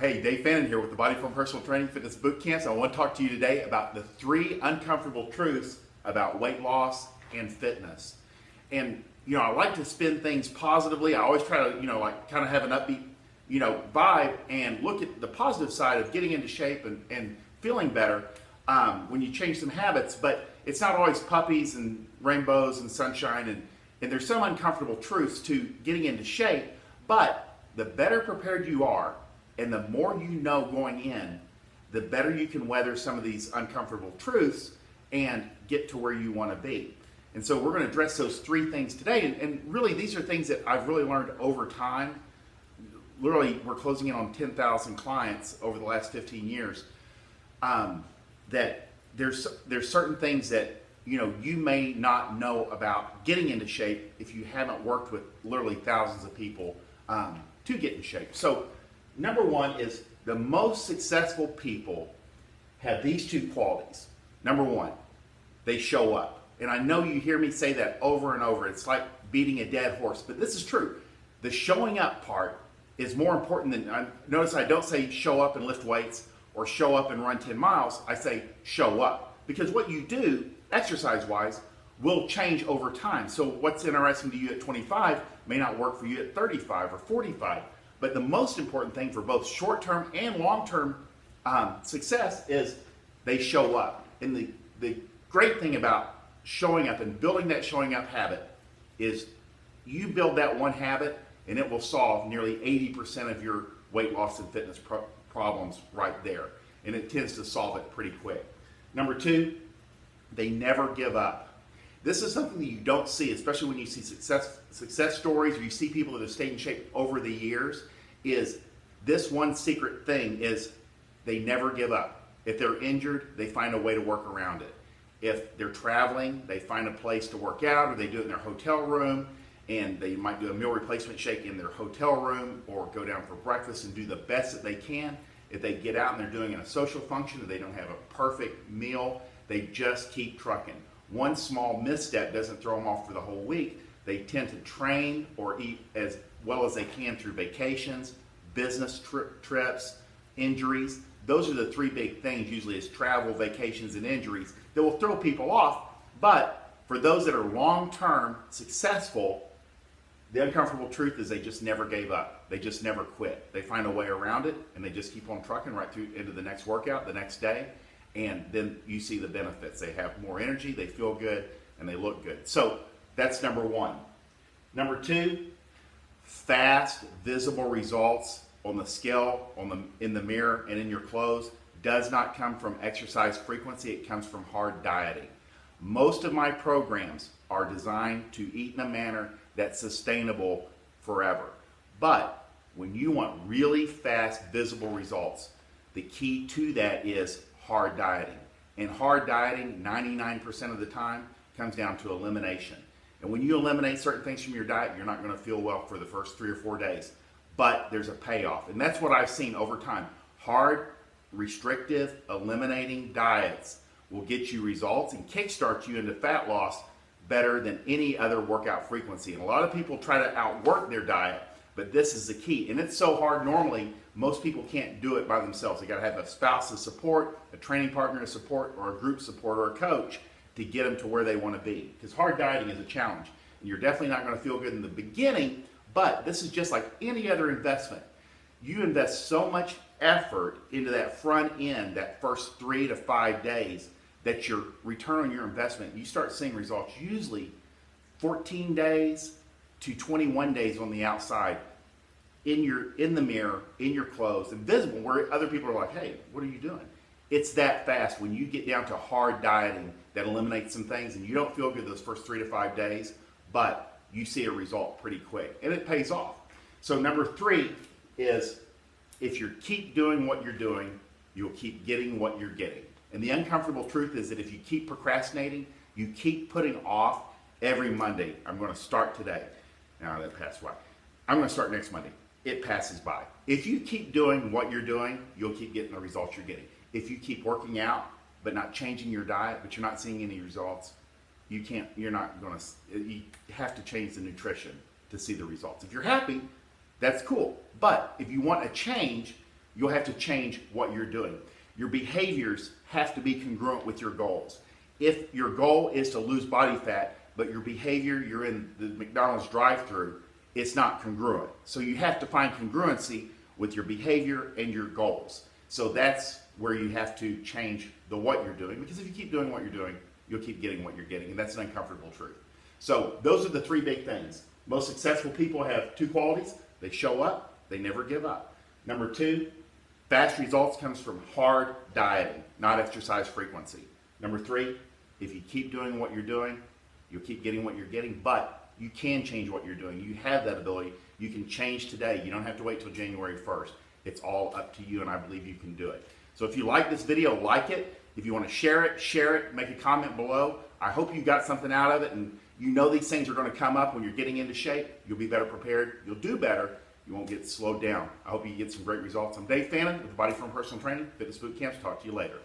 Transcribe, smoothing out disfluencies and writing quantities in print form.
Hey, Dave Fannin here with the Body Form Personal Training Fitness Boot Camps. I want to talk to you today about the 3 uncomfortable truths about weight loss and fitness. And, I like to spin things positively. I always try to, kind of have an upbeat, vibe and look at the positive side of getting into shape and feeling better when you change some habits. But it's not always puppies and rainbows and sunshine. And there's some uncomfortable truths to getting into shape. But the better prepared you are, and the more you know going in, the better you can weather some of these uncomfortable truths and get to where you want to be. And so we're going to address those 3 things today. And really, these are things that I've really learned over time. Literally, we're closing in on 10,000 clients over the last 15 years. That there's certain things that you may not know about getting into shape if you haven't worked with literally thousands of people to get in shape. So number 1 is the most successful people have these 2 qualities. Number 1, they show up. And I know you hear me say that over and over. It's like beating a dead horse, but this is true. The showing up part is more important than, notice I don't say show up and lift weights or show up and run 10 miles. I say show up, because what you do exercise-wise will change over time. So what's interesting to you at 25 may not work for you at 35 or 45. But the most important thing for both short-term and long-term success is they show up. And the great thing about showing up and building that showing up habit is you build that one habit and it will solve nearly 80% of your weight loss and fitness problems right there. And it tends to solve it pretty quick. Number 2, they never give up. This is something that you don't see, especially when you see success stories or you see people that have stayed in shape over the years. Is this one secret thing is they never give up. If they're injured, they find a way to work around it. If they're traveling, they find a place to work out, or they do it in their hotel room, and they might do a meal replacement shake in their hotel room or go down for breakfast and do the best that they can. If they get out and they're doing a social function and they don't have a perfect meal, they just keep trucking. One small misstep doesn't throw them off for the whole week. They tend to train or eat as well as they can through vacations, business trips, injuries. Those are the 3 big things usually, is travel, vacations, and injuries that will throw people off. But for those that are long-term successful, the uncomfortable truth is they just never gave up. They just never quit. They find a way around it, and they just keep on trucking right through into the next workout, the next day, and then you see the benefits. They have more energy, they feel good, and they look good. So that's number 1. Number 2, fast, visible results on the scale, in the mirror, and in your clothes does not come from exercise frequency. It comes from hard dieting. Most of my programs are designed to eat in a manner that's sustainable forever. But when you want really fast, visible results, the key to that is hard dieting. And hard dieting, 99% of the time, comes down to elimination. And when you eliminate certain things from your diet, you're not going to feel well for the first 3 or 4 days. But there's a payoff. And that's what I've seen over time. Hard, restrictive, eliminating diets will get you results and kickstart you into fat loss better than any other workout frequency. And a lot of people try to outwork their diet, but this is the key. And it's so hard normally, most people can't do it by themselves. They got to have a spouse to support, a training partner to support, or a group support, or a coach to get them to where they want to be. Because hard dieting is a challenge. And you're definitely not going to feel good in the beginning, but this is just like any other investment. You invest so much effort into that front end, that first 3 to 5 days, that your return on your investment, you start seeing results usually 14 days to 21 days on the outside, in the mirror, in your clothes, and visible, where other people are like, hey, what are you doing? It's that fast when you get down to hard dieting that eliminates some things, and you don't feel good those first 3 to 5 days, but you see a result pretty quick, and it pays off. So number 3 is, if you keep doing what you're doing, you'll keep getting what you're getting. And the uncomfortable truth is that if you keep procrastinating, you keep putting off every Monday. I'm going to start today. Now that passed by. I'm going to start next Monday. It passes by. If you keep doing what you're doing, you'll keep getting the results you're getting. If you keep working out, but not changing your diet, but you're not seeing any results, you have to change the nutrition to see the results. If you're happy, that's cool. But if you want a change, you'll have to change what you're doing. Your behaviors have to be congruent with your goals. If your goal is to lose body fat, but your behavior, you're in the McDonald's drive-thru, it's not congruent. So you have to find congruency with your behavior and your goals. So that's where you have to change the what you're doing, because if you keep doing what you're doing, you'll keep getting what you're getting, and that's an uncomfortable truth. So those are the three big things. Most successful people have two qualities. They show up, they never give up. Number two, fast results comes from hard dieting, not exercise frequency. Number three, if you keep doing what you're doing, you'll keep getting what you're getting, but you can change what you're doing. You have that ability. You can change today. You don't have to wait till January 1st. It's all up to you, and I believe you can do it. So if you like this video, like it. If you want to share it, make a comment below. I hope you got something out of it, and you know these things are going to come up when you're getting into shape. You'll be better prepared. You'll do better. You won't get slowed down. I hope you get some great results. I'm Dave Fannin with the Body Form Personal Training Fitness Boot Camps. Talk to you later.